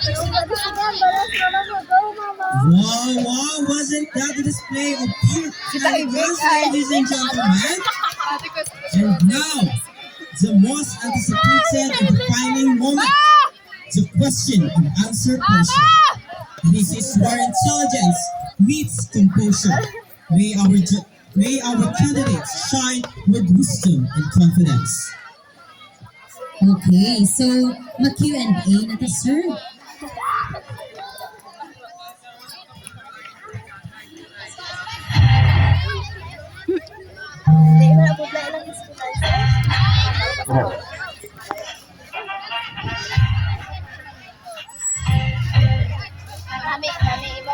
Wow, wasn't that the display of pure kindness, ladies and gentlemen? And now, the most anticipated and defining moment, the question and answer portion. This is where intelligence meets composure. May our candidates shine with wisdom and confidence. Okay, so mag-Q&A na to, sir.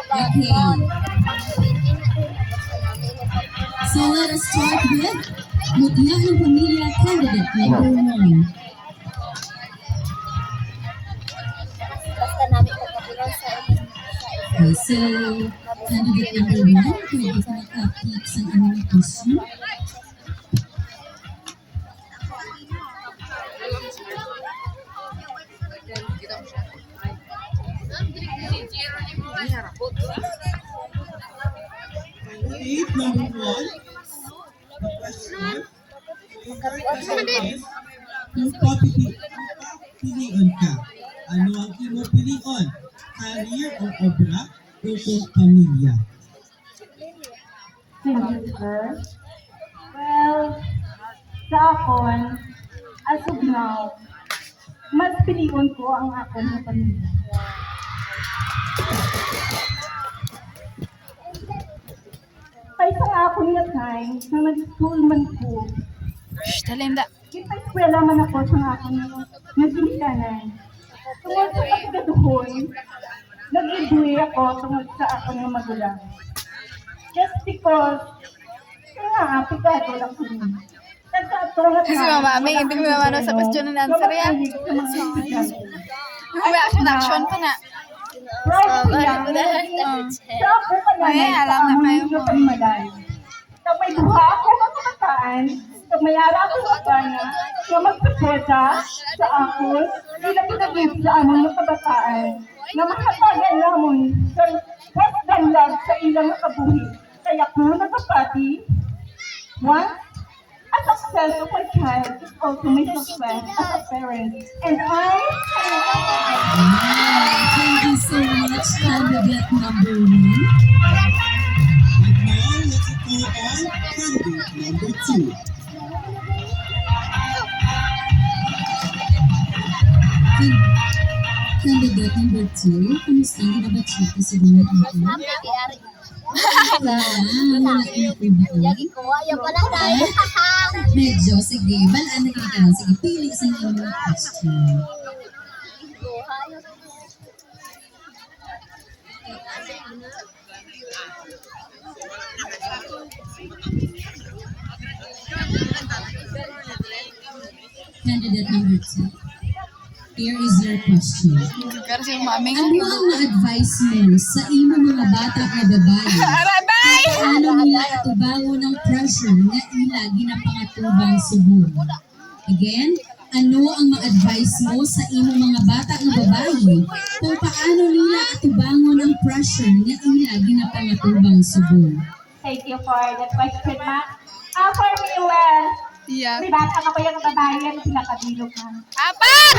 Okay. So let us start with Mutya ng Pamilya candidate number 1. Basta namin pagkatulong sa Okay, so candidate number 1, pwede ka nakapik sa inyong question. Candidate number 1, the question is, kung papipiliin ka, ano ang iyong piliin? Career o obra o kung pamilya? Well, sa akon, as of now, mas pilion ko ang akon na pamilya. Kaysa nga akon nga time, na nag-school man ko, kita eskwela man ako sa akon nga ginikanan. Tungod sa kapigaduhon, nag-eduy ako tungod sa akon nga magulang. Just because, kaya nga, aplikado lang ko niya. Kasi mamami, hindi mo naman sa question and answer yan. May action pa nga. Ay, alam na kayo. Pag may buha ako ng kabataan, pag may ara ako sa kanya, na magsuporta sa ako, ilang pinagib sa among kabataan, na makatagan namon sa pagdanlag sa ilang kabuhi. Kaya ko nagpapati, one, a success of a child is also my success as a parent. And Thank you so much, candidate number 1. And now, let's go on candidate number 2. Candidate number 2, kumusta ang nabachika sa mga ito? Wala Lagi ko, ayaw pala tayo. Medyo, sige, balaan na kita. Sige, pili sa inyong question. Candidate number 2. Here is your question. Kasi mami Ano ang ma-advise mo sa imo mga bata o babae? Arabay! Paano nila atubangon ng pressure nga ila ginapangatubang subong? Again, ano ang ma-advise mo sa imo mga bata o babae kung paano nila atubangon ang pressure nga ila ginapangatubang subong? thank you for that question, Ma. For me, well, Yeah. may bata ako yung babae, ano sila kabilog na. Apat!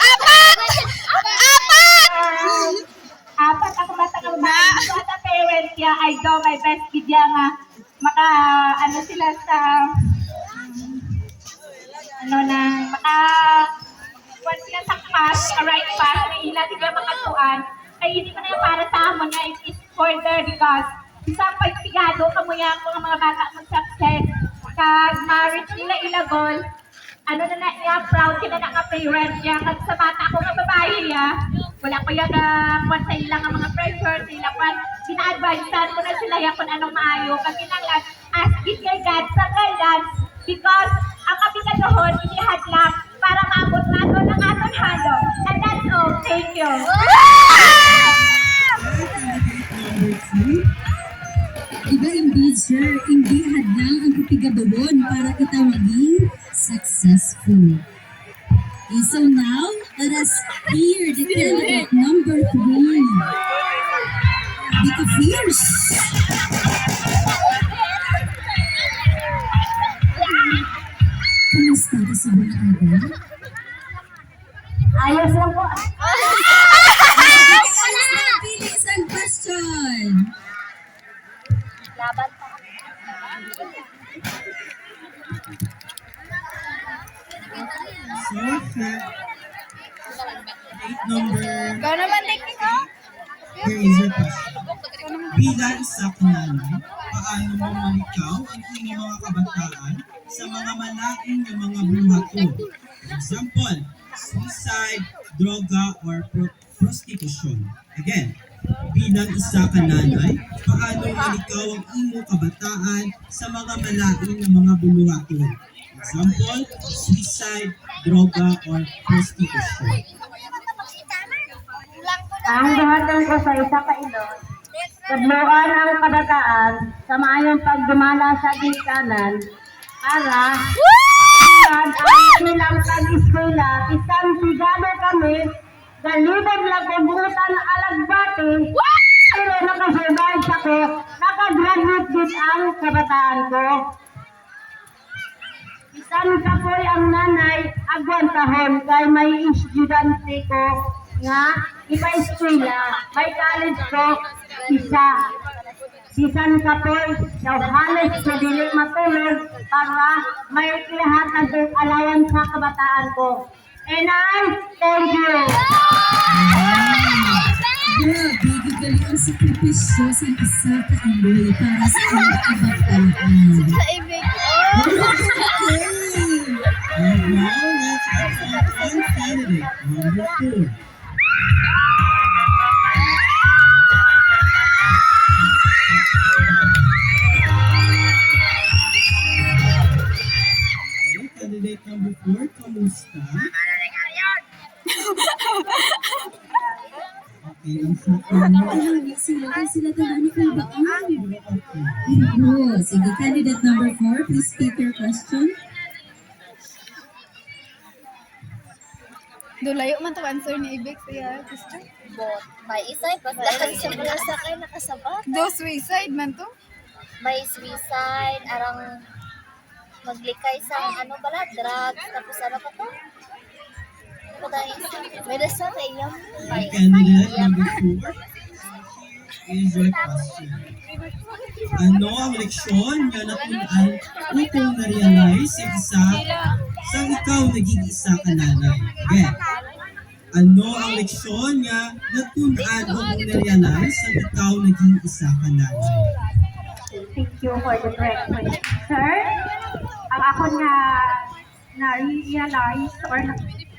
Apat! Apat! Apat ako bata ng babae. So, as a parent, yeah, I do my best kidya nga maka, ano sila sa, once sila sa pass, a right pass, na ila sila makatuan, ay hindi ko na yung para sa amon nga, it is further because isang pagsigado ka mo yan kung ang mga bata mag-success, kag marriage nila ilagol, ano na niya, proud sila na ka-parent niya, kag sa bata ko nga babae niya, wala ko yung kung sa ilang mga pressure, sila kung pina-advisean ko na sila yan kung anong maayo, kag kinanglan, asking kay God sa guidance, because ang kapitadohon, inihadlak para maabot nato ng aton halo. And that's all. Thank you. Candidate number 2. Iba indeed, sir. Hindi hadlang ang kapigadawon para kita maging successful. Okay, so now, let us hear the candidate number fierce. Kamusta ka sa buong aga? Ayos lang po. Pili isang question. Laban pa. So, number, Ikaw naman, Diki ko. here is your question. Bilang isa ka nanay, paano mo malikaw ang iyong mga kabataan sa mga malaking na mga buhaton? Example, suicide, droga, or prostitution. Again, bilang isa ka nanay, paano malikaw ang iyong kabataan sa mga malaking na mga buluhaton? Example, suicide, droga, or prostitution. Ang buhatan ko sa isa ka ilog, kadluan ang kabataan sa maayong pagdumala sa ginikanan para ang ilang pag-eskwela, isang sigado kami, galibad lang kubutan alagbati, pero nakasurvive ako, nakagraduate din ang kabataan ko. Isan sa ko'y ang nanay, agwan tahon kay may estudyante ko nga ipa-eskwela, may college ko, isa. Bisan ka po'y halos sa dili matulog para may lahat ng alayan sa kabataan ko. And I thank you. Grabe, gigali ang sakripisyo sa isa ka iloy para sa iyong kabataan. Okay. And now, let's have one candidate, number 4. Candidate number 4, kamusta? Okay, ang sakit mo. Sila talaga kung baan. Oh, sige, candidate number 4, please speak your question. Dulayo man to answer ni Ibig siya. Gusto? Bot. May isay, basta sa mga sakay nakasabat. Do suicide man to? May suicide, arang maglikay sa ano pala, drugs, tapos ano pa to? Ano tayo isa? May rasa na iyam. May Candidate iyam. number 4, is your question. Ano ang leksyon nga natunan upang na-realize sa ikaw naging isa ka nanay? Again, ano ang leksyon nga natunan upang na-realize sa ikaw naging isa ka nanay? Thank you for the question. Sir, ang ako na-realize or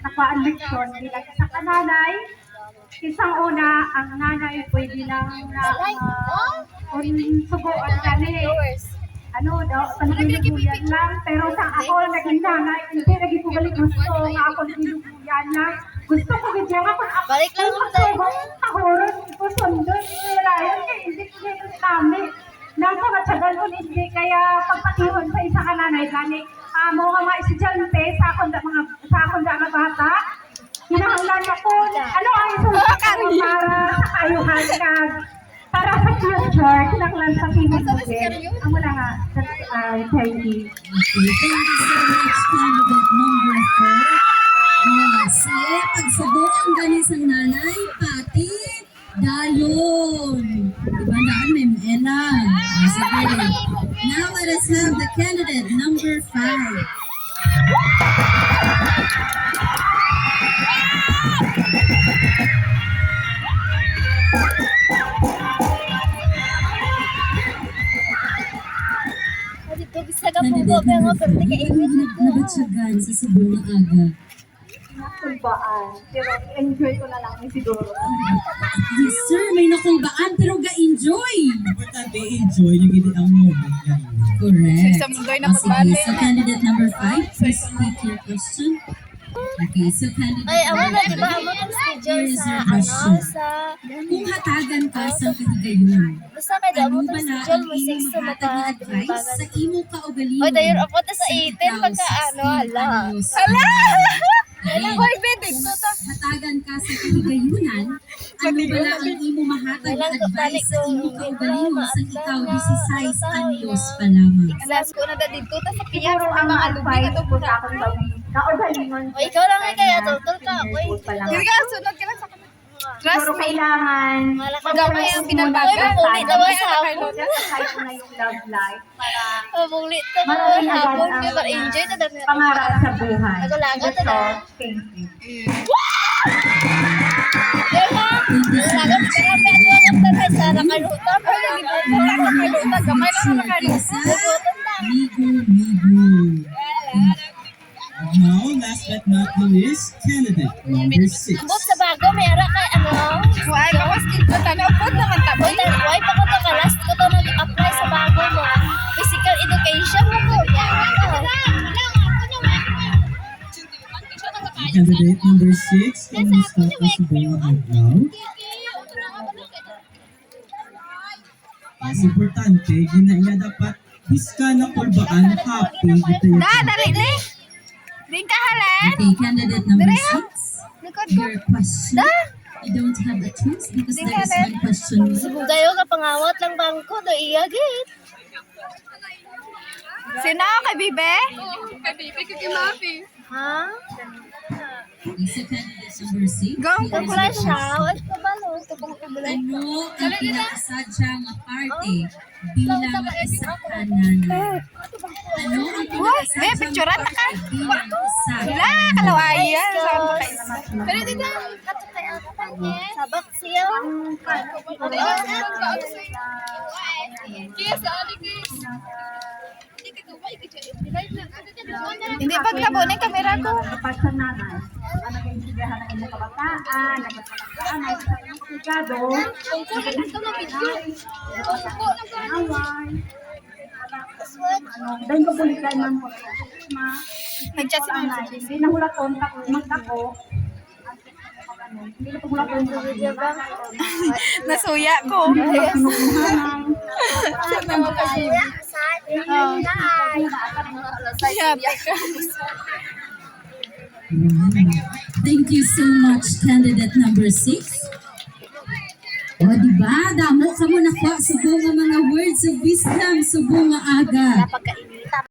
nakuha ang leksyon bilang isang kananay, isang una, ang nanay pwede lang na kung subuan kami. Ano daw, panaguluyan lang. Pero sa ako, naging nanay, hindi naging pumalik gusto nga ako naguluyan lang. Gusto ko gidya nga kung ako. Balik lang mo tayo. Tahurot, ko sundon, nirayan, hindi ko namin. Nang kamatsagal ko hindi kaya pagpatihon sa isa kananay gani mo nga mga estudyante sa akong mga bata kinahanglan ako ano ang isulat ko para sa kayuhan para sa future kinahanglan sa pinag-ulit amo na nga thank you. Okay, thank you so much, candidate number 4. Sige, pagsabot ang ganisang nanay, pati dayon. Diba daan, may Ella? Sige. Now let us have the candidate number 5. Dito bisa ka po ba nga pero naka-imit dito. Nabatsagan sa Cebu na aga. Nakulbaan pero enjoy ko na lang siguro. Yes sir, may nakulbaan pero ga-enjoy. Importante enjoy yung gini ang moment ngayon. Correct. Sa mundo'y Ah, sige, nakabali. so candidate number 5, please speak your question. Okay, so candidate Ay, amo na, di ba? number Amo na schedule Here is sa, your ano, question. sa... Kung hatagan ka sa kahigayon, Basta may damo ano na ba na schedule ang mo, iyong 6 to mahatag na advice sa imo kaugalingon? Oy, dayon, ako ta sa 18 ikaw, pagka, ano, 16 hala. anyos. Hala! Again, Hoy, Bede, kung hatagan ka sa kahigayunan, Ano bala ang imo mahatag na advice sa imo kaugalingon sa ikaw 16 anyos pa lamang? Alas ko na dito ta sa piyak Siguro sa ang mga mga alubi advice ito ko sa akong gawin. Kaugalingon. O, ikaw lang ay kaya, totoo ka. Uy, Hindi ka sunod ka lang sa kanila. Trust Siguro me. kailangan Gamay ang binabaga. Uy, mabuli naman sa hapon. Kahit na yung love life para Mabuli na mo Marami hapon. agad ang Kaya enjoy na dami. pangarap sa buhay. Nagulagan na na. Thank you. Diba? Nagulagan na karami. Ano ang tatay sa nakalutan? Pero libutan na nakalutan. Gamay na nakalutan. Libutan na. Migo. Now, last but not the least, candidate number 6. Ambot sa bago, may ara kay ano. Why? Kawas dito tanaw po naman tabo. Uy, why pa ko to ka last ko to nag-apply sa bago mo. Physical education mo ko. Candidate number 6, kamusta ka sa buong adlaw? Mas importante, ginaiya dapat biska na kulbaan happy ito yung Dali ni. Ding ka halan. Okay, candidate number 6. Likod ko. Your question. You don't have a choice because there is one question. Subugayo ka pangawat lang bangko do iya gid. Sino kay Bibe? Kay Bibe kay Mafi. Ha? Isa candidate number 6. Go. Wala siya. Wala ka ba no? Tubong ubulay. Ano ang pinakasadya nga parte bilang isa ka nanay? Ano ang pinakasadya nga picturean ka. parte bilang isa Wala kalawaya. Saan ba kayo? Pero dito, kato kay ang kapatid. Sabak siya. Hindi pagtabo ng kamera ko. Kapag sa nanay, ang nag-iintindihan ng inyong kabataan, nagpapalagaan, nagpapalagaan, dahil ko bulikan man po sa Nag-chat si Mama. hindi na hula kontak ko hindi na po hula kontak Nasuya ko. Thank you so much, candidate number 6. O, diba? Damo ka mo nakuha sa mga words of wisdom sa bunga aga. Pagkain